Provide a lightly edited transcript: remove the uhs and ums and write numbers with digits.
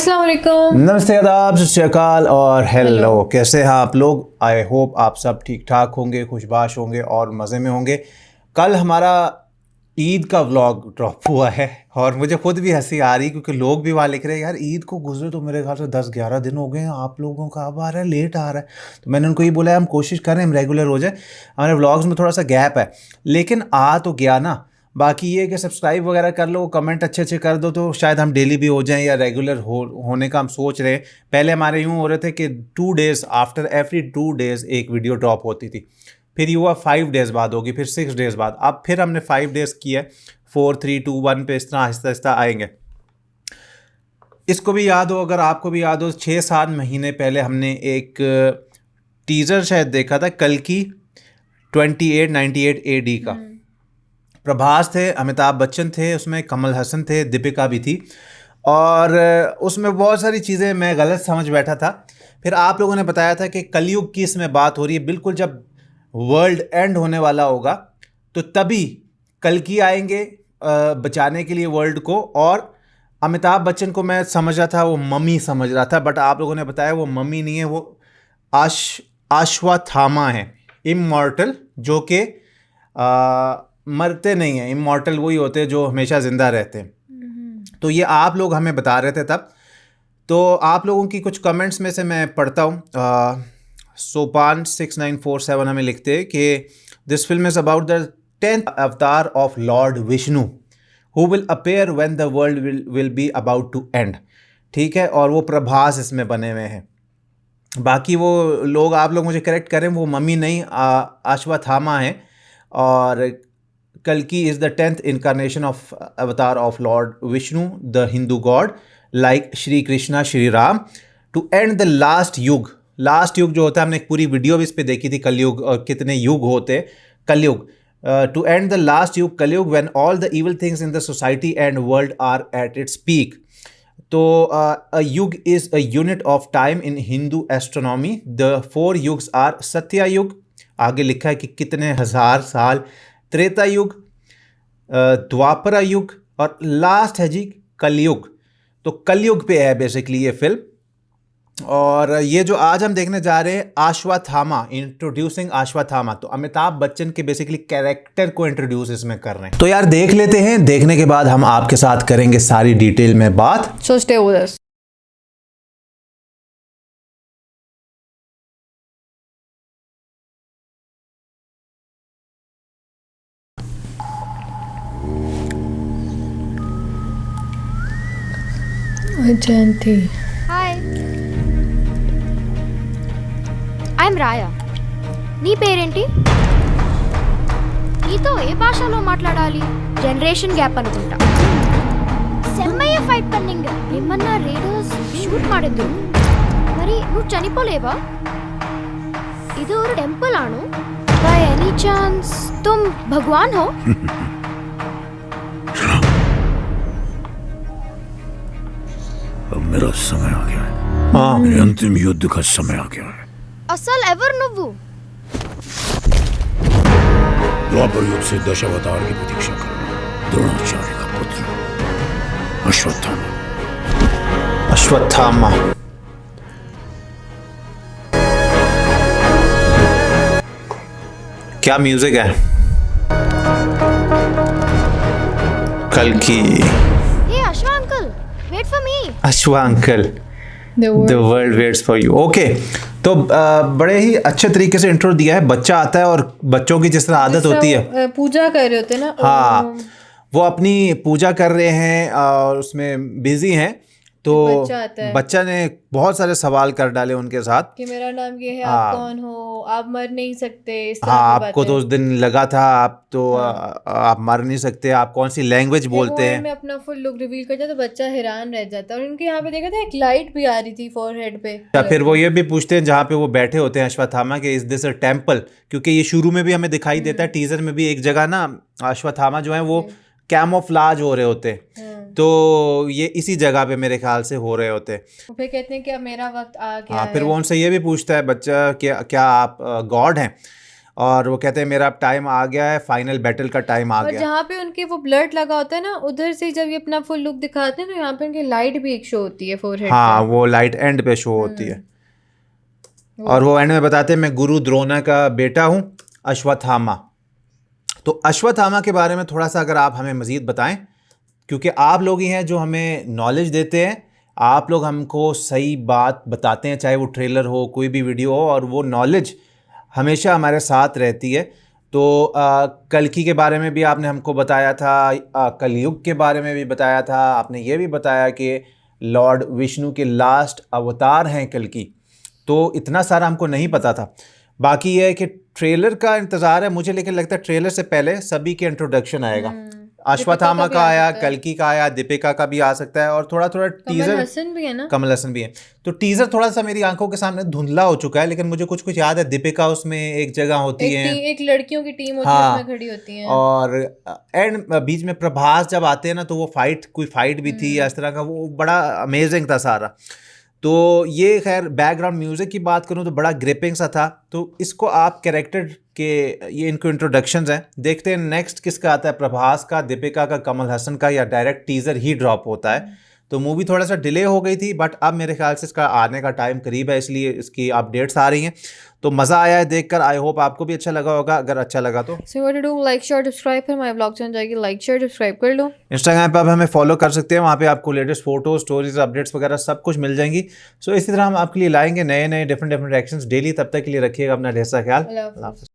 अस्सलाम वालेकुम। नमस्ते, आदाब, सत श्री अकाल और हेलो। कैसे हैं आप लोग? आई होप आप सब ठीक ठाक होंगे, खुशबाश होंगे और मज़े में होंगे। कल हमारा ईद का व्लॉग ड्रॉप हुआ है और मुझे खुद भी हंसी आ रही क्योंकि लोग भी वहाँ लिख रहे हैं यार ईद को गुजरे तो मेरे ख्याल से 10-11 दिन हो गए हैं, आप लोगों का अब आ रहा है, लेट आ रहा है। तो मैंने उनको ये बोला हम कोशिश करें हम रेगुलर हो जाए, हमारे व्लॉग्स में थोड़ा सा गैप है लेकिन आ तो गया ना। बाकी ये कि सब्सक्राइब वगैरह कर लो, कमेंट अच्छे अच्छे कर दो तो शायद हम डेली भी हो जाएं या रेगुलर होने का हम सोच रहे हैं। पहले हमारे यूँ हो रहे थे कि 2 डेज़ आफ्टर एवरी 2 डेज़ एक वीडियो ड्रॉप होती थी, फिर ये हुआ 5 डेज़ बाद होगी, फिर 6 डेज़ बाद, अब फिर हमने 5 डेज़ किया, 4 3 2 1 पे इस तरह आहिस्ता आहिस्ता आएंगे। इसको भी याद हो, अगर आपको भी याद हो, 6-7 महीने पहले हमने एक टीज़र शायद देखा था कल की 2898 AD का। प्रभास थे, अमिताभ बच्चन थे उसमें, कमल हसन थे, दीपिका भी थी और उसमें बहुत सारी चीज़ें मैं गलत समझ बैठा था। फिर आप लोगों ने बताया था कि कलयुग की इसमें बात हो रही है, बिल्कुल जब वर्ल्ड एंड होने वाला होगा तो तभी कल्कि आएंगे बचाने के लिए वर्ल्ड को। और अमिताभ बच्चन को मैं समझ रहा था वो मम्मी समझ रहा था, बट आप लोगों ने बताया वो मम्मी नहीं है, वो अश्वत्थामा है, इमॉर्टल, जो कि मरते नहीं हैं। इमॉर्टल वही होते हैं जो हमेशा ज़िंदा रहते हैं। तो ये आप लोग हमें बता रहे थे तब। तो आप लोगों की कुछ कमेंट्स में से मैं पढ़ता हूँ। सोपान 6947 हमें लिखते हैं कि this film is about the 10th avatar of lord Vishnu who will appear when the world will be about to end. ठीक है, और वो प्रभास इसमें बने हुए हैं। बाकी वो लोग, आप लोग मुझे करेक्ट करें, वो मम्मी नहीं अश्वत्थामा है। और कल्कि is the 10th incarnation of avatar of Lord Vishnu, the Hindu god, like Shri Krishna, Shri Ram, to end the last युग। लास्ट युग जो होता है, हमने एक पूरी वीडियो भी इस पर देखी थी, कलयुग और कितने युग होते, कलयुग। To and the last yuga, Kaliyuga, when all the evil things in the society and world are at its peak. तो a yuga is a unit of time in Hindu astronomy. The 4 yugas are Satya yuga, आगे लिखा है कि कितने हज़ार साल, त्रेता युग, द्वापरा युग और लास्ट है जी कलयुग। तो कलयुग पे है बेसिकली ये फिल्म। और ये जो आज हम देखने जा रहे हैं अश्वत्थामा, इंट्रोड्यूसिंग अश्वत्थामा, तो अमिताभ बच्चन के बेसिकली कैरेक्टर को इंट्रोड्यूस इसमें कर रहे हैं। तो यार देख लेते हैं, देखने के बाद हम आपके साथ करेंगे सारी डिटेल में बात। So stay with us. Jayanti. Hi I'm Raya. నీ పేరేంటి? నీతో ఏ భాషలో మాట్లాడాలి? జనరేషన్ గ్యాప్ అనుకుంటా. సెమ్మయ్య ఫైట్ పన్నింగ్ నిమ్మన్నా ರೇಡರ್ಸ್ ಶೂಟ್ ಮಾಡಿದ್ರು. మరి నువ్వు చనిపోలేవా? ಇದು ಒಂದು ಟೆಂಪಲ್ ಆಣು. ಬೈ ಎನಿ ಚಾನ್ಸ್ तुम भगवान हो? अब मेरा समय आ गया है। हाँ, मेरे अंतिम युद्ध का समय आ गया है। అసలు ఎవరు నువ్వు? द्वापर युग से दशावतार की प्रतीक्षा कर रहा हूं। द्रोणाचार्य का पुत्र अश्वत्थामा। अश्वत्थामा। क्या म्यूजिक है, कल्कि। ఏ Ashwa uncle wait for me. Ashwa uncle, the world waits for you. Okay, तो बड़े ही अच्छे तरीके से इंट्रो दिया है। बच्चा आता है और बच्चों की जिस तरह आदत होती है, पूजा कर रहे होते ना। हाँ, वो अपनी पूजा कर रहे हैं और उसमें बिजी हैं। तो बच्चा आता है। बच्चा ने बहुत सारे सवाल कर डाले उनके साथ कि मेरा नाम ये है, हाँ। आप कौन हो, आप मर नहीं सकते, इस तरह हाँ, की आपको तो उस बातें। दिन लगा था आप तो आप मर नहीं सकते, आप कौन सी लैंग्वेज बोलते हैं। में अपना फुल लुक रिवील करता तो बच्चा हैरान रह जाता। और इनके यहाँ पे देखा था एक लाइट भी आ रही थी फॉरहेड पे। या फिर वो ये भी पूछते हैं जहाँ पे वो बैठे होते हैं अश्वत्थामा के, इज दिस अ टेम्पल, क्योंकि ये शुरू में भी हमें दिखाई देता है, टीजर में भी एक जगह ना अश्वत्थामा जो है वो कैमोफ्लाज हो रहे होते हैं। तो ये इसी जगह पे मेरे ख्याल से हो रहे होते हैं। फिर कहते हैं कि अब मेरा वक्त आ गया हाँ, है। फिर वो उनसे ये भी पूछता है बच्चा कि क्या आप गॉड हैं। और वो कहते हैं मेरा अब टाइम आ गया है, फाइनल बैटल का टाइम आ और गया। जहाँ पे उनके वो ब्लड लगा होता है ना, उधर से जब ये अपना फुल लुक दिखाते हैं तो यहाँ पे उनकी लाइट भी एक शो होती है फोरहेड हाँ, पे। वो लाइट एंड पे शो होती है। वो- और वो एंड में बताते हैं मैं गुरु द्रोणा का बेटा हूँ, अश्वत्थामा। तो अश्वत्थामा के बारे में थोड़ा सा अगर आप हमें मज़ीद बताएं, क्योंकि आप लोग ही हैं जो हमें नॉलेज देते हैं, आप लोग हमको सही बात बताते हैं, चाहे वो ट्रेलर हो, कोई भी वीडियो हो, और वो नॉलेज हमेशा हमारे साथ रहती है। तो कल्कि के बारे में भी आपने हमको बताया था, कलयुग के बारे में भी बताया था, आपने ये भी बताया कि लॉर्ड विष्णु के लास्ट अवतार हैं कल्कि। तो इतना सारा हमको नहीं पता था। बाकी ये है कि ट्रेलर का इंतज़ार है मुझे, लेकिन लगता है ट्रेलर से पहले सभी के इंट्रोडक्शन आएगा। अश्वत्थामा दीपिका का भी आ आया, सकता है। कल्कि का आया, दीपिका का भी आ सकता है, और थोड़ा थोड़ा कमल टीजर, हसन भी है ना। कमल हसन भी है। तो टीजर थोड़ा सा मेरी आंखों के सामने धुंधला हो चुका है, लेकिन मुझे कुछ कुछ याद है। दीपिका उसमें एक जगह होती है, एक लड़कियों की टीम होती है हाँ, उसमें खड़ी होती है। और एंड बीच में प्रभास जब आते हैं ना, तो वो कोई फाइट भी थी या इस तरह का, वो बड़ा अमेजिंग था सारा। तो ये खैर बैकग्राउंड म्यूज़िक की बात करूँ तो बड़ा ग्रिपिंग सा था। तो इसको आप कैरेक्टर के, ये इनको इंट्रोडक्शंस हैं, देखते हैं नेक्स्ट किसका आता है, प्रभास का, दीपिका का, कमल हसन का, या डायरेक्ट टीज़र ही ड्रॉप होता है। तो मूवी थोड़ा सा डिले हो गई थी, बट अब मेरे ख्याल से इसका आने का टाइम करीब है, इसलिए इसकी अपडेट्स आ रही हैं। तो मज़ा आया है देखकर। आई होप आपको भी अच्छा लगा होगा। अगर अच्छा लगा तो so what to do, like share subscribe, फिर हमारे ब्लॉग चैनल जाएगी, लाइक शेयर सब्सक्राइब कर लो। इंस्टाग्राम पे आप हमें फॉलो कर सकते हैं, वहाँ पे आपको लेटेस्ट फोटो, स्टोरीज, अपडेट्स वगैरह सब कुछ मिल जाएंगी। सो इसी तरह हम आपके लिए लाएंगे नए नए डिफरेंट रिएक्शंस डेली। तब तक के लिए रखिएगा अपना ढेर सारा ख्याल। अल्लाह अल्लाह हाफ़िज़। हाफ़िज़।